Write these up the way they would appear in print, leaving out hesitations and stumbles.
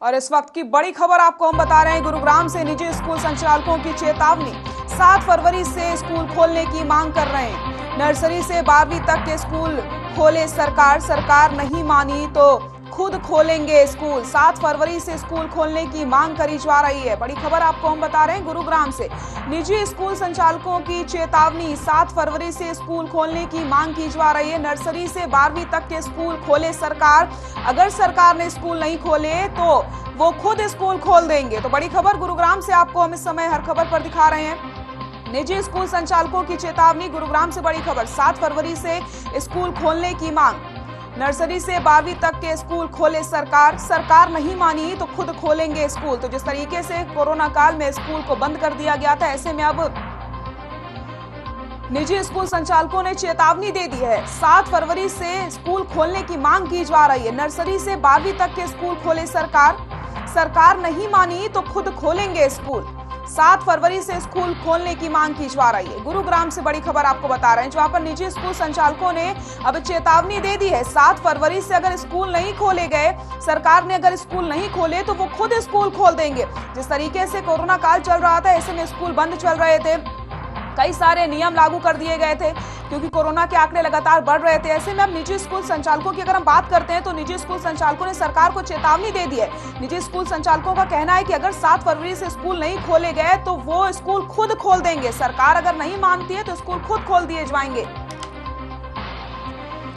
और इस वक्त की बड़ी खबर आपको हम बता रहे हैं। गुरुग्राम से निजी स्कूल संचालकों की चेतावनी। 7 फरवरी से स्कूल खोलने की मांग कर रहे हैं। नर्सरी से 12वीं तक के स्कूल खोले सरकार, सरकार नहीं मानी तो खुद खोलेंगे स्कूल। 7 फरवरी से स्कूल खोलने की मांग करी जा रही है। बड़ी खबर आपको हम बता रहे हैं। गुरुग्राम से निजी स्कूल संचालकों की चेतावनी। 7 फरवरी से स्कूल खोलने की मांग की जा रही है। नर्सरी से 12वीं तक के स्कूल खोले सरकार। अगर सरकार ने स्कूल नहीं खोले तो वो खुद स्कूल खोल देंगे। तो बड़ी खबर गुरुग्राम से आपको हम इस समय हर खबर पर दिखा रहे हैं। निजी स्कूल संचालकों की चेतावनी। गुरुग्राम से बड़ी खबर। 7 फरवरी से स्कूल खोलने की मांग। नर्सरी से 12वीं तक के स्कूल खोले सरकार, सरकार नहीं मानी तो खुद खोलेंगे स्कूल। तो जिस तरीके से कोरोना काल में स्कूल को बंद कर दिया गया था, ऐसे में अब निजी स्कूल संचालकों ने चेतावनी दे दी है। 7 फरवरी से स्कूल खोलने की मांग की जा रही है। नर्सरी से 12वीं तक के स्कूल खोले सरकार, सरकार नहीं मानी तो खुद खोलेंगे स्कूल। 7 फरवरी से स्कूल खोलने की मांग की जा रही है। गुरुग्राम से बड़ी खबर आपको बता रहे हैं, जहां पर निजी स्कूल संचालकों ने अब चेतावनी दे दी है। 7 फरवरी से अगर स्कूल नहीं खोले गए, सरकार ने अगर स्कूल नहीं खोले तो वो खुद स्कूल खोल देंगे। जिस तरीके से कोरोना काल चल रहा था, ऐसे में स्कूल बंद चल रहे थे, कई सारे नियम लागू कर दिए गए थे क्योंकि कोरोना के आंकड़े लगातार बढ़ रहे थे। ऐसे में अब निजी स्कूल संचालकों की अगर हम बात करते हैं तो निजी स्कूल संचालकों ने सरकार को चेतावनी दे दी है। निजी स्कूल संचालकों का कहना है कि अगर 7 फरवरी से स्कूल नहीं खोले गए तो वो स्कूल खुद खोल देंगे। सरकार अगर नहीं मानती है तो स्कूल खुद खोल दिए जाएंगे।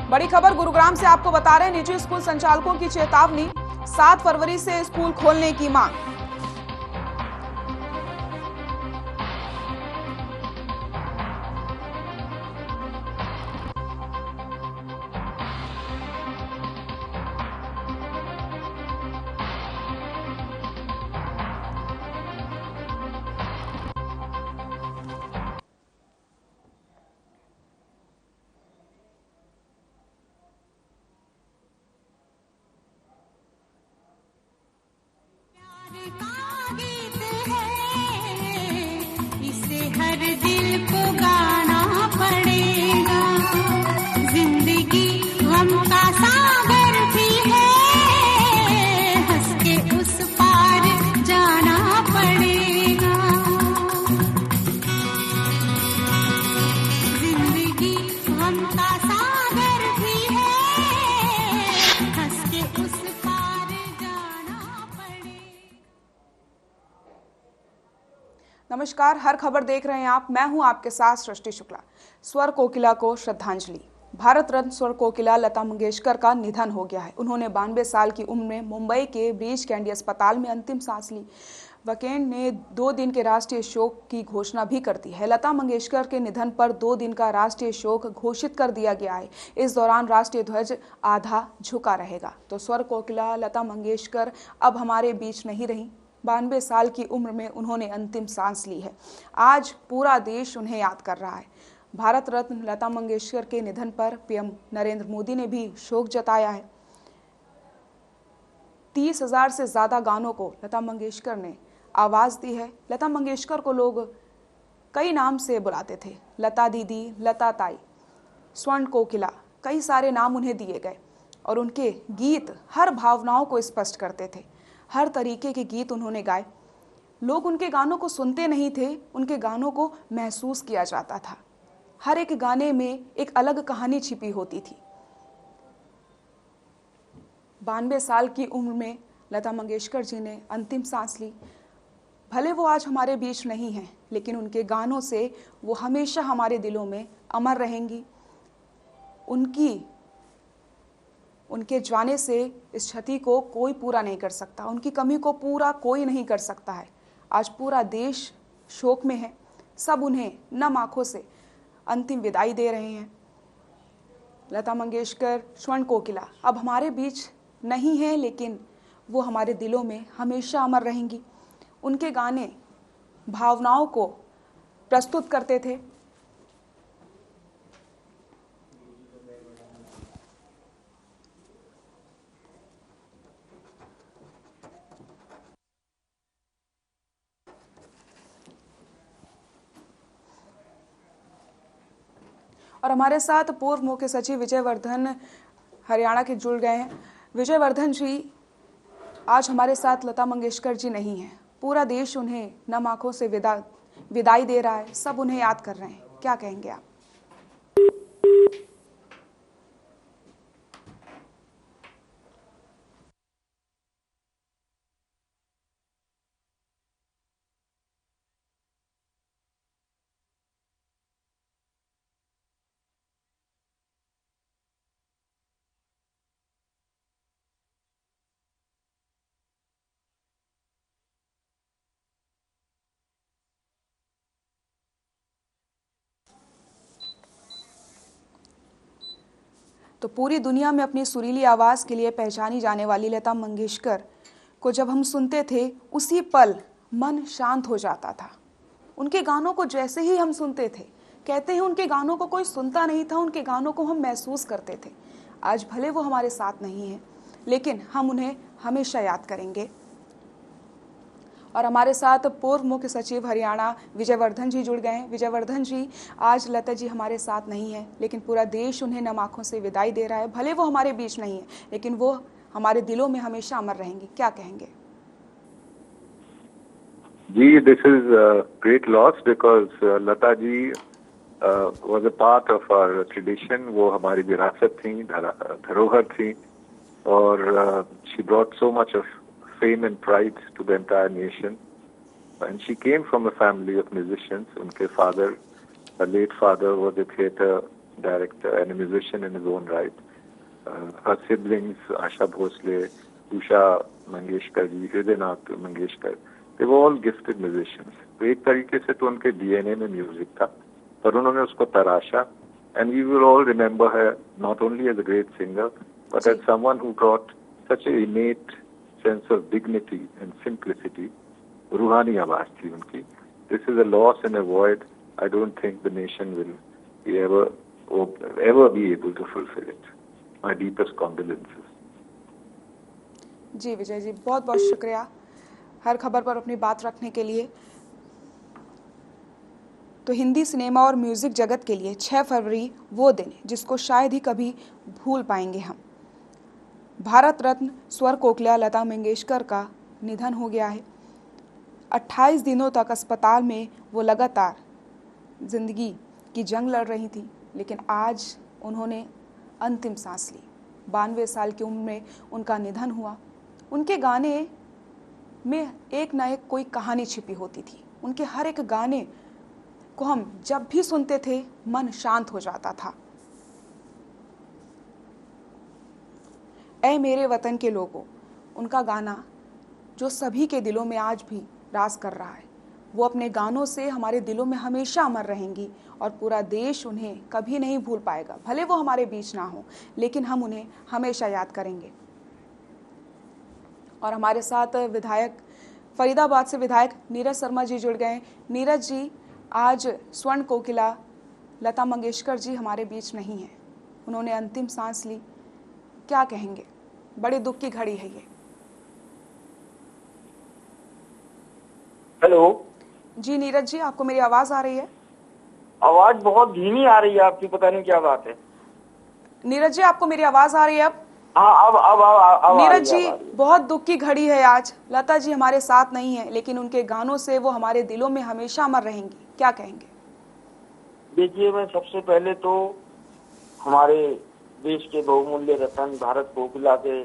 बड़ी खबर गुरुग्राम से आपको बता रहे हैं। निजी स्कूल संचालकों की चेतावनी। 7 फरवरी से स्कूल खोलने की मांग। हर दिल को गाना पड़ेगा, जिंदगी गम का सागर भी है, हंस के उस पार जाना पड़ेगा। जिंदगी गम का सागर भी है, हंस के उस पार जाना पड़ेगा। नमस्कार, हर खबर देख रहे हैं आप। मैं हूं आपके साथ सृष्टि शुक्ला। स्वर कोकिला को श्रद्धांजलि। भारत रत्न स्वर कोकिला लता मंगेशकर का निधन हो गया है। उन्होंने 92 साल की उम्र में मुंबई के ब्रीच कैंडी अस्पताल में अंतिम सांस ली। वकेंड ने 2 दिन के राष्ट्रीय शोक की घोषणा भी कर दी है। लता मंगेशकर के निधन पर 2 दिन का राष्ट्रीय शोक घोषित कर दिया गया है। इस दौरान राष्ट्रीय ध्वज आधा झुका रहेगा। तो स्वर कोकिला लता मंगेशकर अब हमारे बीच नहीं रही। 92 साल की उम्र में उन्होंने अंतिम सांस ली है। आज पूरा देश उन्हें याद कर रहा है। भारत रत्न लता मंगेशकर के निधन पर पीएम नरेंद्र मोदी ने भी शोक जताया है। 30,000 से ज्यादा गानों को लता मंगेशकर ने आवाज दी है। लता मंगेशकर को लोग कई नाम से बुलाते थे। लता दीदी, लता ताई, स्वर्ण कोकिला, कई सारे नाम उन्हें दिए गए और उनके गीत हर भावनाओं को स्पष्ट करते थे। हर तरीके के गीत उन्होंने गाए। लोग उनके गानों को सुनते नहीं थे, उनके गानों को महसूस किया जाता था। हर एक गाने में एक अलग कहानी छिपी होती थी। 92 साल की उम्र में लता मंगेशकर जी ने अंतिम सांस ली। भले वो आज हमारे बीच नहीं हैं, लेकिन उनके गानों से वो हमेशा हमारे दिलों में अमर रहेंगी। उनके जाने से इस क्षति को कोई पूरा नहीं कर सकता। उनकी कमी को पूरा कोई नहीं कर सकता है। आज पूरा देश शोक में है। सब उन्हें नम आंखों से अंतिम विदाई दे रहे हैं। लता मंगेशकर, स्वर्ण कोकिला अब हमारे बीच नहीं है, लेकिन वो हमारे दिलों में हमेशा अमर रहेंगी। उनके गाने भावनाओं को प्रस्तुत करते थे। और हमारे साथ पूर्व मुख्य सचिव विजय वर्धन हरियाणा के जुड़ गए हैं। विजय वर्धन जी, आज हमारे साथ लता मंगेशकर जी नहीं है। पूरा देश उन्हें नम आंखों से विदाई दे रहा है। सब उन्हें याद कर रहे हैं। क्या कहेंगे आप? तो पूरी दुनिया में अपनी सुरीली आवाज़ के लिए पहचानी जाने वाली लता मंगेशकर को जब हम सुनते थे, उसी पल मन शांत हो जाता था। उनके गानों को जैसे ही हम सुनते थे, कहते हैं उनके गानों को कोई सुनता नहीं था, उनके गानों को हम महसूस करते थे। आज भले वो हमारे साथ नहीं है, लेकिन हम उन्हें हमेशा याद करेंगे। और हमारे साथ पूर्व मुख्य सचिव हरियाणा विजयवर्धन जी जुड़ गए हैं। विजयवर्धन जी, आज लता जी हमारे साथ नहीं है, लेकिन पूरा देश उन्हें नम आंखों से विदाई दे रहा है। भले वो हमारे बीच नहीं है, लेकिन वो हमारे दिलों में हमेशा अमर रहेंगी। क्या कहेंगे? जी, this is great loss because Lata ji was a part of our tradition. वो हमारी विरासत थी, धरोहर थी, और she brought so much of fame and pride to the entire nation. And she came from a family of musicians. उनके father, her late father, was a theatre director and a musician in his own right. Her siblings, Asha Bhosle, Usha Mangeshkar ji, Hridaynath Mangeshkar, they were all gifted musicians. तो एक तरीके से तो उनके DNA में music था, पर उन्होंने उसको तराशा. And we will all remember her not only as a great singer, but as someone who brought such an innate sense of dignity and simplicity. रूहानी आवाज थी उनकी. This is a loss and a void. I don't think the nation will be ever be able to fulfill it. My deepest condolences. जी विजय जी, बहुत बहुत शुक्रिया हर खबर पर अपनी बात रखने के लिए। तो हिंदी सिनेमा और म्यूजिक जगत के लिए 6 फरवरी वो दिन जिसको शायद ही कभी भूल पाएंगे हम। भारत रत्न स्वर कोकिला लता मंगेशकर का निधन हो गया है। 28 दिनों तक अस्पताल में वो लगातार जिंदगी की जंग लड़ रही थी, लेकिन आज उन्होंने अंतिम सांस ली। 92 साल की उम्र में उनका निधन हुआ। उनके गाने में एक ना एक कोई कहानी छिपी होती थी। उनके हर एक गाने को हम जब भी सुनते थे, मन शांत हो जाता था। ऐ मेरे वतन के लोगों, उनका गाना जो सभी के दिलों में आज भी राज कर रहा है, वो अपने गानों से हमारे दिलों में हमेशा अमर रहेंगी और पूरा देश उन्हें कभी नहीं भूल पाएगा। भले वो हमारे बीच ना हो, लेकिन हम उन्हें हमेशा याद करेंगे। और हमारे साथ विधायक फरीदाबाद से विधायक नीरज शर्मा जी जुड़ गए। नीरज जी, आज स्वर्ण कोकिला लता मंगेशकर जी हमारे बीच नहीं है, उन्होंने अंतिम सांस ली। क्या कहेंगे? बड़े दुख की घड़ी है ये। हेलो जी नीरज जी, आपको मेरी आवाज आ रही है? आवाज बहुत धीमी आ रही है आपकी, पता नहीं क्या बात है। नीरज जी, आपको मेरी आवाज आ रही है अब? हाँ, अब नीरज जी, बहुत दुख की घड़ी है आज। लता जी हमारे साथ नहीं है, लेकिन उनके गानों से वो हमारे दिलों में हमेशा अमर रहेंगी। क्या कहेंगे? देखिए, मैं सबसे पहले तो हमारे देश के बहुमूल्य रतन भारत कोकिला के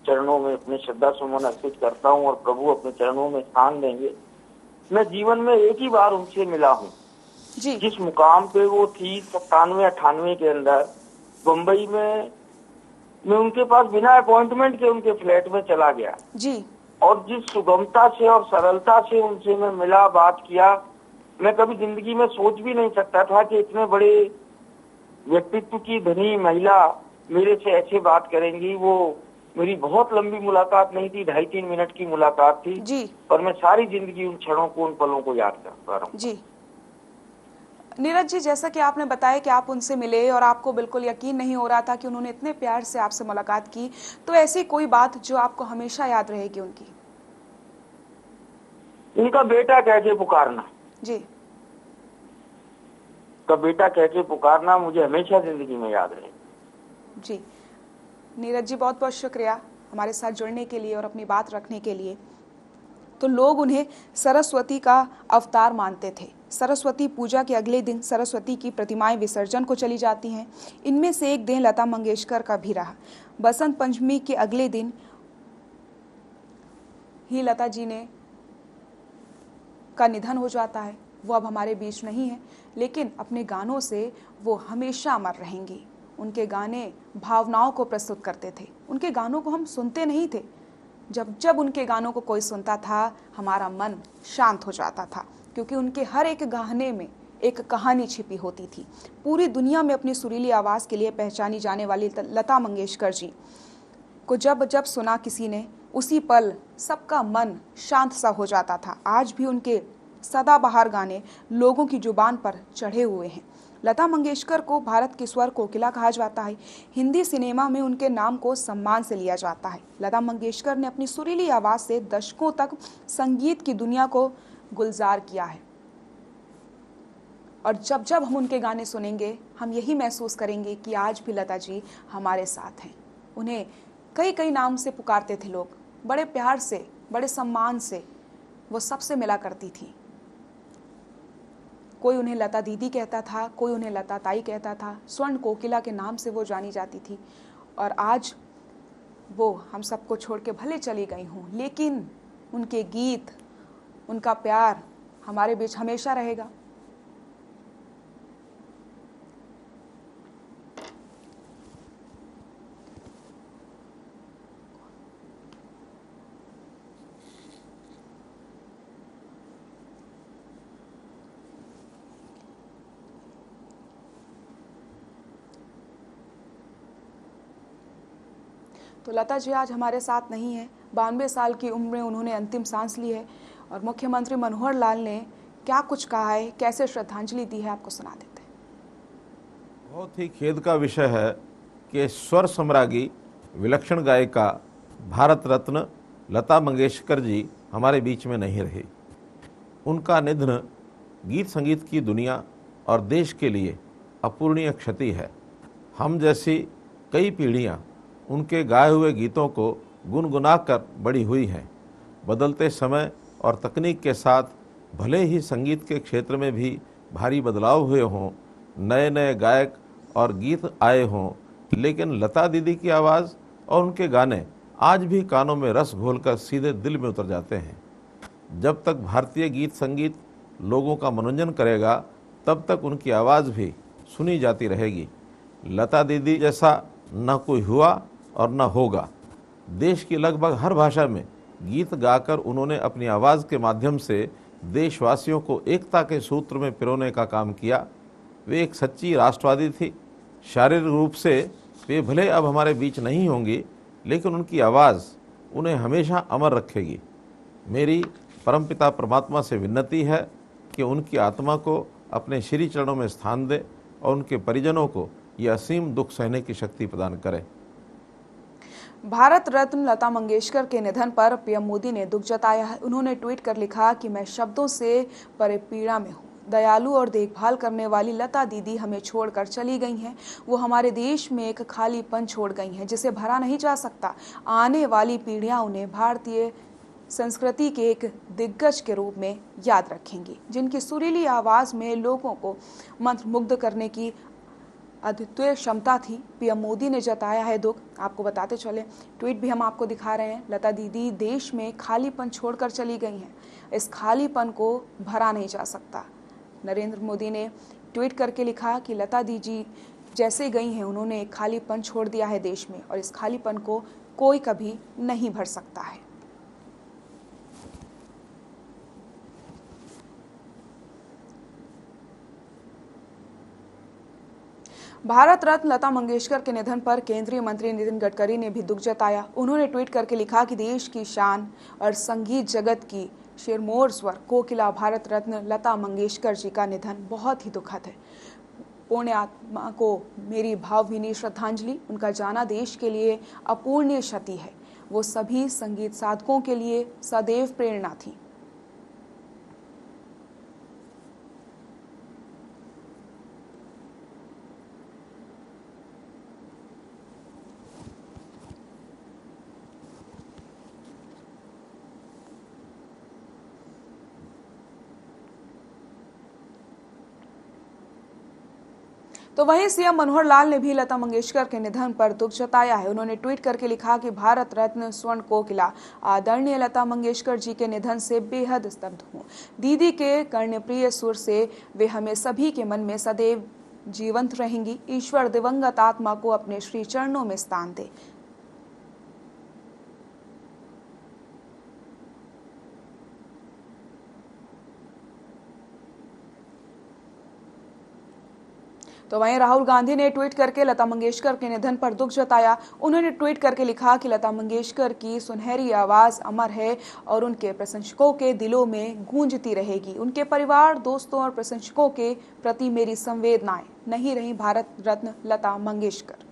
चरणों में अपने श्रद्धा सुमन अर्पित करता हूँ, और प्रभु अपने चरणों में स्थान देंगे। मैं जीवन में एक ही बार उनसे मिला हूँ जी। जिस मुकाम पे वो थी 97-98 के अंदर बम्बई में, मैं उनके पास बिना अपॉइंटमेंट के उनके फ्लैट में चला गया जी। और जिस सुगमता से और सरलता से उनसे मैं मिला, बात किया, मैं कभी जिंदगी में सोच भी नहीं सकता था कि इतने बड़े व्यक्तित्व की धनी महिला मेरे से ऐसे बात करेंगी। वो मेरी बहुत लंबी मुलाकात नहीं थी, 2.5-3 मिनट की मुलाकात थी जी। पर मैं सारी जिंदगी उन क्षणों को, उन पलों को याद करता रहा हूँ। जी नीरज जी, जैसा कि आपने बताया कि आप उनसे मिले और आपको बिल्कुल यकीन नहीं हो रहा था कि उन्होंने इतने प्यार से आपसे मुलाकात की, तो ऐसी कोई बात जो आपको हमेशा याद रहेगी उनकी? उनका बेटा कह के पुकारना जी। का बेटा कह के पुकारना मुझे हमेशा जिंदगी में याद रहे। जी नीरज जी, बहुत बहुत शुक्रिया हमारे साथ जुड़ने के लिए और अपनी बात रखने के लिए। तो लोग उन्हें सरस्वती का अवतार मानते थे। सरस्वती पूजा के अगले दिन सरस्वती की प्रतिमाएं विसर्जन को चली जाती हैं। इनमें से एक दिन लता मंगेशकर का भी रहा। बसंत पंचमी के अगले दिन ही लता जी का निधन हो जाता है। वो अब हमारे बीच नहीं है, लेकिन अपने गानों से वो हमेशा अमर रहेंगी। उनके गाने भावनाओं को प्रस्तुत करते थे। उनके गानों को हम सुनते नहीं थे, जब जब उनके गानों को कोई सुनता था हमारा मन शांत हो जाता था, क्योंकि उनके हर एक गाने में एक कहानी छिपी होती थी। पूरी दुनिया में अपनी सुरीली आवाज़ के लिए पहचानी जाने वाली लता मंगेशकर जी को जब जब सुना किसी ने, उसी पल सबका मन शांत सा हो जाता था। आज भी उनके सदाबहार गाने लोगों की जुबान पर चढ़े हुए हैं। लता मंगेशकर को भारत की स्वर कोकिला कहा जाता है। हिंदी सिनेमा में उनके नाम को सम्मान से लिया जाता है। लता मंगेशकर ने अपनी सुरीली आवाज़ से दशकों तक संगीत की दुनिया को गुलजार किया है। और जब जब हम उनके गाने सुनेंगे हम यही महसूस करेंगे कि आज भी लता जी हमारे साथ हैं। उन्हें कई कई नाम से पुकारते थे लोग, बड़े प्यार से, बड़े सम्मान से वो सबसे मिला करती थी। कोई उन्हें लता दीदी कहता था, कोई उन्हें लता ताई कहता था। स्वर्ण कोकिला के नाम से वो जानी जाती थी। और आज वो हम सबको छोड़ के भले चली गई हूँ, लेकिन उनके गीत, उनका प्यार हमारे बीच हमेशा रहेगा। तो लता जी आज हमारे साथ नहीं है। 92 साल की उम्र में उन्होंने अंतिम सांस ली है। और मुख्यमंत्री मनोहर लाल ने क्या कुछ कहा है, कैसे श्रद्धांजलि दी है, आपको सुना देते हैं। बहुत ही खेद का विषय है कि स्वर सम्राज्ञी, विलक्षण गायिका, भारत रत्न लता मंगेशकर जी हमारे बीच में नहीं रही। उनका निधन गीत संगीत की दुनिया और देश के लिए अपूरणीय क्षति है। हम जैसी कई पीढ़ियां उनके गाए हुए गीतों को गुनगुना कर बड़ी हुई हैं। बदलते समय और तकनीक के साथ भले ही संगीत के क्षेत्र में भी भारी बदलाव हुए हों, नए नए गायक और गीत आए हों, लेकिन लता दीदी की आवाज़ और उनके गाने आज भी कानों में रस घोलकर सीधे दिल में उतर जाते हैं। जब तक भारतीय गीत संगीत लोगों का मनोरंजन करेगा, तब तक उनकी आवाज़ भी सुनी जाती रहेगी। लता दीदी जैसा न कोई हुआ और न होगा। देश की लगभग हर भाषा में गीत गाकर उन्होंने अपनी आवाज़ के माध्यम से देशवासियों को एकता के सूत्र में पिरोने का काम किया। वे एक सच्ची राष्ट्रवादी थी। शारीरिक रूप से वे भले अब हमारे बीच नहीं होंगी, लेकिन उनकी आवाज़ उन्हें हमेशा अमर रखेगी। मेरी परमपिता परमात्मा से विनती है कि उनकी आत्मा को अपने श्री चरणों में स्थान दे और उनके परिजनों को यह असीम दुख सहने की शक्ति प्रदान करें। भारत रत्न लता मंगेशकर के निधन पर पीएम मोदी ने दुख जताया है। उन्होंने ट्वीट कर लिखा कि मैं शब्दों से परे पीड़ा में हूँ। दयालु और देखभाल करने वाली लता दीदी हमें छोड़कर चली गई हैं। वो हमारे देश में एक खालीपन छोड़ गई हैं जिसे भरा नहीं जा सकता। आने वाली पीढ़ियाँ उन्हें भारतीय संस्कृति के एक दिग्गज के रूप में याद रखेंगी, जिनकी सुरीली आवाज़ में लोगों को मंत्रमुग्ध करने की अद्वितीय क्षमता थी। पीएम मोदी ने जताया है दुख। आपको बताते चले, ट्वीट भी हम आपको दिखा रहे हैं। लता दीदी देश में खालीपन छोड़कर चली गई हैं। इस खालीपन को भरा नहीं जा सकता। नरेंद्र मोदी ने ट्वीट करके लिखा कि लता दीदी जैसे गई हैं, उन्होंने एक खालीपन छोड़ दिया है देश में, और इस खालीपन को कोई कभी नहीं भर सकता है। भारत रत्न लता मंगेशकर के निधन पर केंद्रीय मंत्री नितिन गडकरी ने भी दुख जताया। उन्होंने ट्वीट करके लिखा कि देश की शान और संगीत जगत की शिरमौर स्वर कोकिला भारत रत्न लता मंगेशकर जी का निधन बहुत ही दुखद है। पुण्य आत्मा को मेरी भावभीनी श्रद्धांजलि। उनका जाना देश के लिए अपूर्णीय क्षति है। वो सभी संगीत साधकों के लिए सदैव प्रेरणा थी। तो वहीं सीएम मनोहर लाल ने भी लता मंगेशकर के निधन पर दुख जताया है। उन्होंने ट्वीट करके लिखा कि भारत रत्न स्वर्ण कोकिला आदरणीय लता मंगेशकर जी के निधन से बेहद स्तब्ध हूँ। दीदी के कर्णप्रिय सुर से वे हमें सभी के मन में सदैव जीवंत रहेंगी। ईश्वर दिवंगत आत्मा को अपने श्री चरणों में स्थान दे। तो वहीं राहुल गांधी ने ट्वीट करके लता मंगेशकर के निधन पर दुख जताया। उन्होंने ट्वीट करके लिखा कि लता मंगेशकर की सुनहरी आवाज अमर है और उनके प्रशंसकों के दिलों में गूंजती रहेगी। उनके परिवार, दोस्तों और प्रशंसकों के प्रति मेरी संवेदनाएं। नहीं रही भारत रत्न लता मंगेशकर।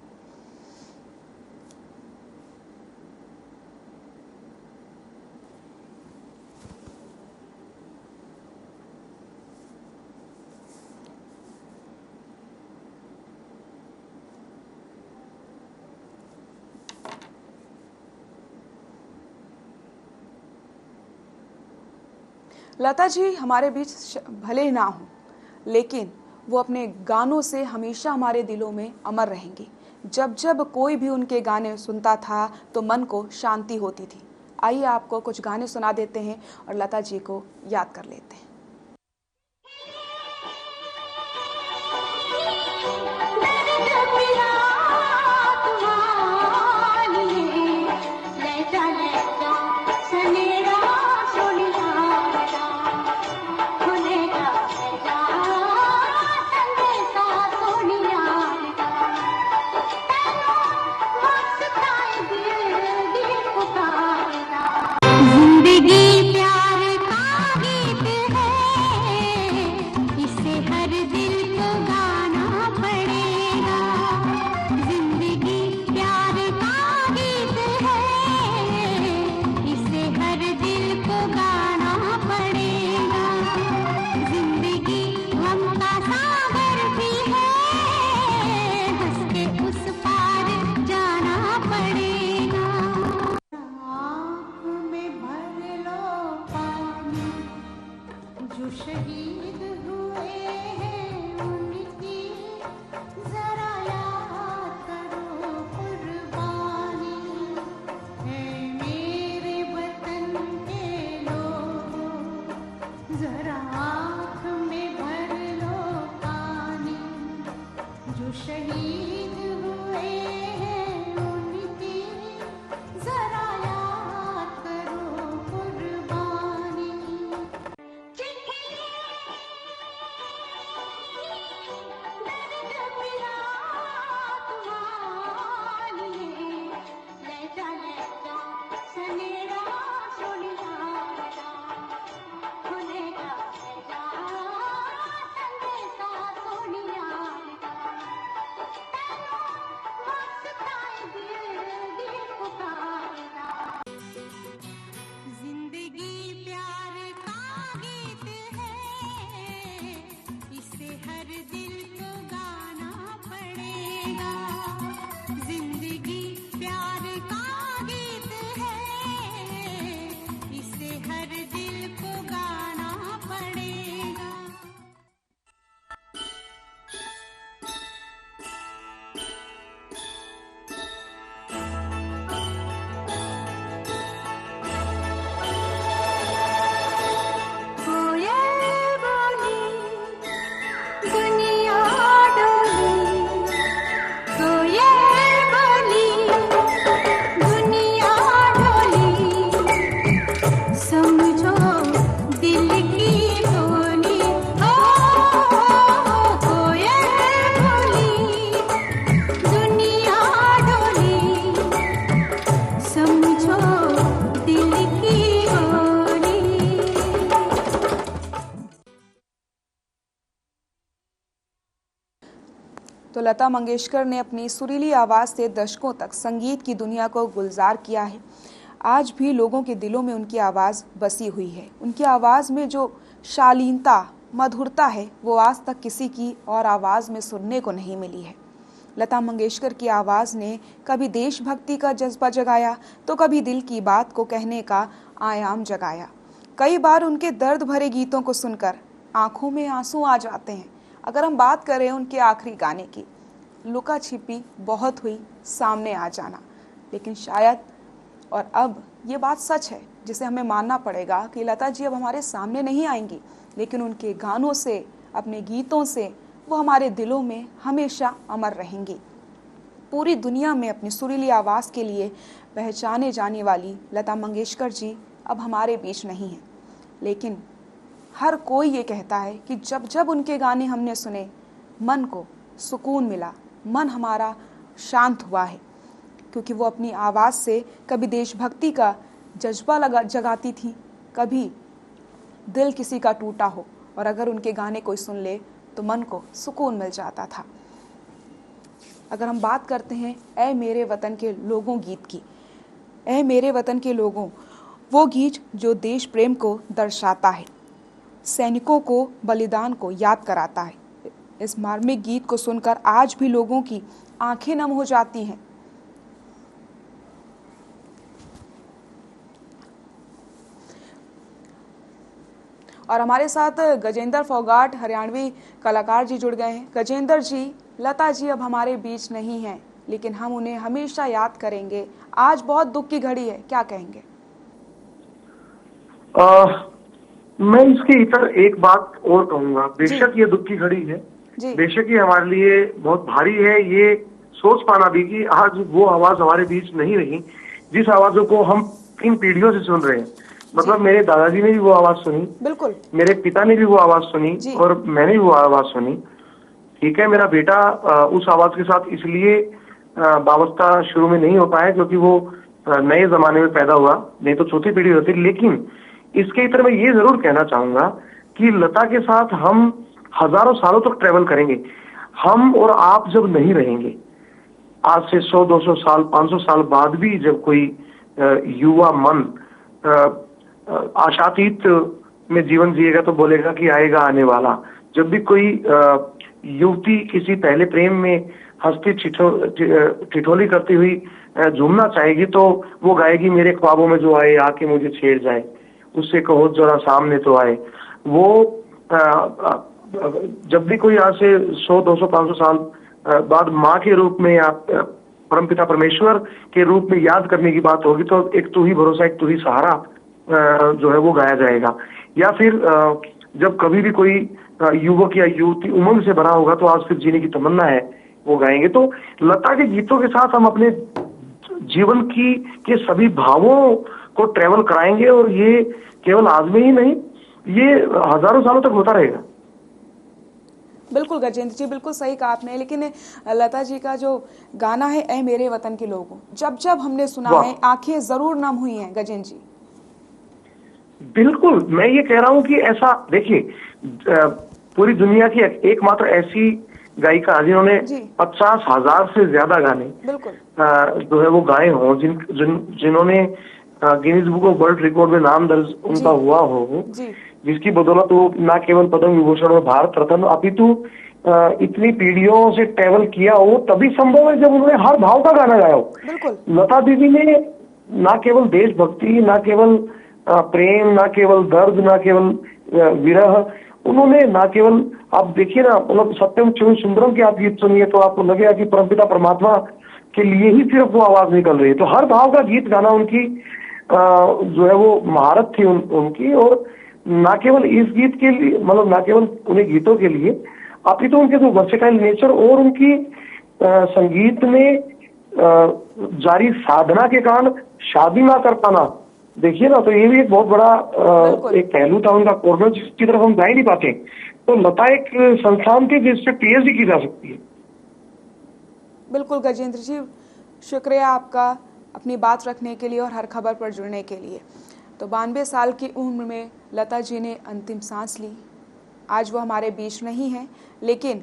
लता जी हमारे बीच भले ही ना हो, लेकिन वो अपने गानों से हमेशा हमारे दिलों में अमर रहेंगी। जब जब कोई भी उनके गाने सुनता था तो मन को शांति होती थी। आइए आपको कुछ गाने सुना देते हैं और लता जी को याद कर लेते हैं। तो लता मंगेशकर ने अपनी सुरीली आवाज़ से दशकों तक संगीत की दुनिया को गुलजार किया है। आज भी लोगों के दिलों में उनकी आवाज़ बसी हुई है। उनकी आवाज़ में जो शालीनता, मधुरता है वो आज तक किसी की और आवाज़ में सुनने को नहीं मिली है। लता मंगेशकर की आवाज़ ने कभी देशभक्ति का जज्बा जगाया तो कभी दिल की बात को कहने का आयाम जगाया। कई बार उनके दर्द भरे गीतों को सुनकर आंखों में आंसू आ जाते हैं। अगर हम बात करें उनके आखिरी गाने की, लुका छिपी बहुत हुई सामने आ जाना, लेकिन शायद और अब ये बात सच है जिसे हमें मानना पड़ेगा कि लता जी अब हमारे सामने नहीं आएंगी, लेकिन उनके गानों से, अपने गीतों से वो हमारे दिलों में हमेशा अमर रहेंगी। पूरी दुनिया में अपनी सुरीली आवाज़ के लिए पहचाने जाने वाली लता मंगेशकर जी अब हमारे बीच नहीं हैं, लेकिन हर कोई ये कहता है कि जब जब उनके गाने हमने सुने मन को सुकून मिला, मन हमारा शांत हुआ है, क्योंकि वो अपनी आवाज़ से कभी देशभक्ति का जज्बा जगाती थी, कभी दिल किसी का टूटा हो, और अगर उनके गाने कोई सुन ले तो मन को सुकून मिल जाता था। अगर हम बात करते हैं ऐ मेरे वतन के लोगों गीत की, ऐ मेरे वतन के लोगों, वो गीत जो देश प्रेम को दर्शाता है, सैनिकों को बलिदान को याद कराता है। इस मार्मिक गीत को सुनकर आज भी लोगों की आंखें नम हो जाती हैं। और हमारे साथ गजेंद्र फोगाट हरियाणवी कलाकार जी जुड़ गए हैं। गजेंद्र जी, लता जी अब हमारे बीच नहीं हैं, लेकिन हम उन्हें हमेशा याद करेंगे। आज बहुत दुख की घड़ी है, क्या कहेंगे? मैं इसके इतर एक बात और कहूंगा। बेशक ये दुख की घड़ी है, बेशक ये हमारे लिए बहुत भारी है। ये सोच पाना भी कि आज वो आवाज हमारे बीच नहीं रही जिस आवाजों को हम 3 पीढ़ियों से सुन रहे हैं। मतलब मेरे दादाजी ने भी वो आवाज सुनी, बिल्कुल, मेरे पिता ने भी वो आवाज सुनी और मैंने भी वो आवाज सुनी। ठीक है, मेरा बेटा उस आवाज के साथ इसलिए वाबस्ता शुरू में नहीं हो पाया क्योंकि वो नए जमाने में पैदा हुआ, नहीं तो चौथी पीढ़ी होती। लेकिन इसके इतर मैं ये जरूर कहना चाहूंगा कि लता के साथ हम हजारों सालों तक ट्रेवल करेंगे। हम और आप जब नहीं रहेंगे, आज से 100-200 साल 500 साल बाद भी जब कोई युवा मन आशातीत में जीवन जिएगा तो बोलेगा कि आएगा आने वाला। जब भी कोई युवती किसी पहले प्रेम में हंसती ठिठोली करती हुई झूमना चाहेगी तो वो गाएगी मेरे ख्वाबों में जो आए आके मुझे छेड़ जाए, उससे कहो जरा सामने तो आए। वो जब भी कोई आज से 100-200 500 साल बाद माँ के रूप में या परमपिता परमेश्वर के रूप में याद करने की बात होगी तो एक तू ही भरोसा, एक तू ही सहारा जो है वो गाया जाएगा। या फिर जब कभी भी कोई युवक या युवती उमंग से भरा होगा तो आज फिर जीने की तमन्ना है, वो गाएंगे। तो लता के गीतों के साथ हम अपने जीवन के सभी भावों को ट्रेवल कराएंगे और ये केवल आज में ही नहीं, ये हजारों सालों तक होता रहेगा। बिल्कुल गजेंद्र जी, बिल्कुल सही कहा आपने। लेकिन लता जी का जो गाना है ऐ मेरे वतन के लोगों, जब जब हमने सुना है आंखें जरूर नम हुई हैं गजेंद्र जी। बिल्कुल, मैं ये कह रहा हूँ कि ऐसा देखिए, पूरी दुनिया की एकमात्र ऐसी गायिका जिन्होंने 50,000 से ज्यादा गाने जो है वो गाए हों, जिन्होंने Guinness book of world record में नाम दर्ज उनका हुआ हो, जिसकी बदौलत वो न केवल पद्म विभूषण और भारत रत्न अपितु इतनी पीढ़ियों से ट्रेवल किया हो, तभी संभव है जब उन्होंने हर भाव का गाना गाया हो। लता दीदी ने न केवल देशभक्ति, न केवल प्रेम, ना केवल दर्द, ना केवल विरह, उन्होंने ना केवल, आप देखिए ना, मतलब सत्यम शिवम सुंदरम के आप गीत सुनिए तो आपको लगेगा कि परमपिता परमात्मा के लिए ही सिर्फ वो आवाज निकल रही है। तो हर भाव का गीत गाना उनकी जो है वो महारत थी उनकी। और ना केवल इस गीत के लिए, मतलब ना केवल उन्हें गीतों के लिए, अपितु उनके जो वर्सेटाइल नेचर और उनकी संगीत में जारी साधना के कारण शादी ना कर पाना, देखिए ना, तो ये भी एक बहुत बड़ा एक पहलू था उनका कॉर्नर, जिसकी तरफ हम जा ही नहीं पाते। तो लता एक संस्थान थी जिससे पीएचडी की जा सकती है। बिल्कुल गजेंद्र जी, शुक्रिया आपका अपनी बात रखने के लिए और हर खबर पर जुड़ने के लिए। तो 92 साल की उम्र में लता जी ने अंतिम सांस ली। आज वो हमारे बीच नहीं हैं, लेकिन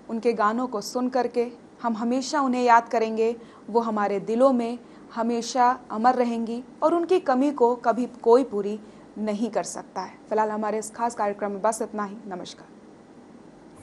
उनके गानों को सुन करके हम हमेशा उन्हें याद करेंगे। वो हमारे दिलों में हमेशा अमर रहेंगी और उनकी कमी को कभी कोई पूरी नहीं कर सकता है। फिलहाल हमारे इस खास कार्यक्रम में बस इतना ही। नमस्कार।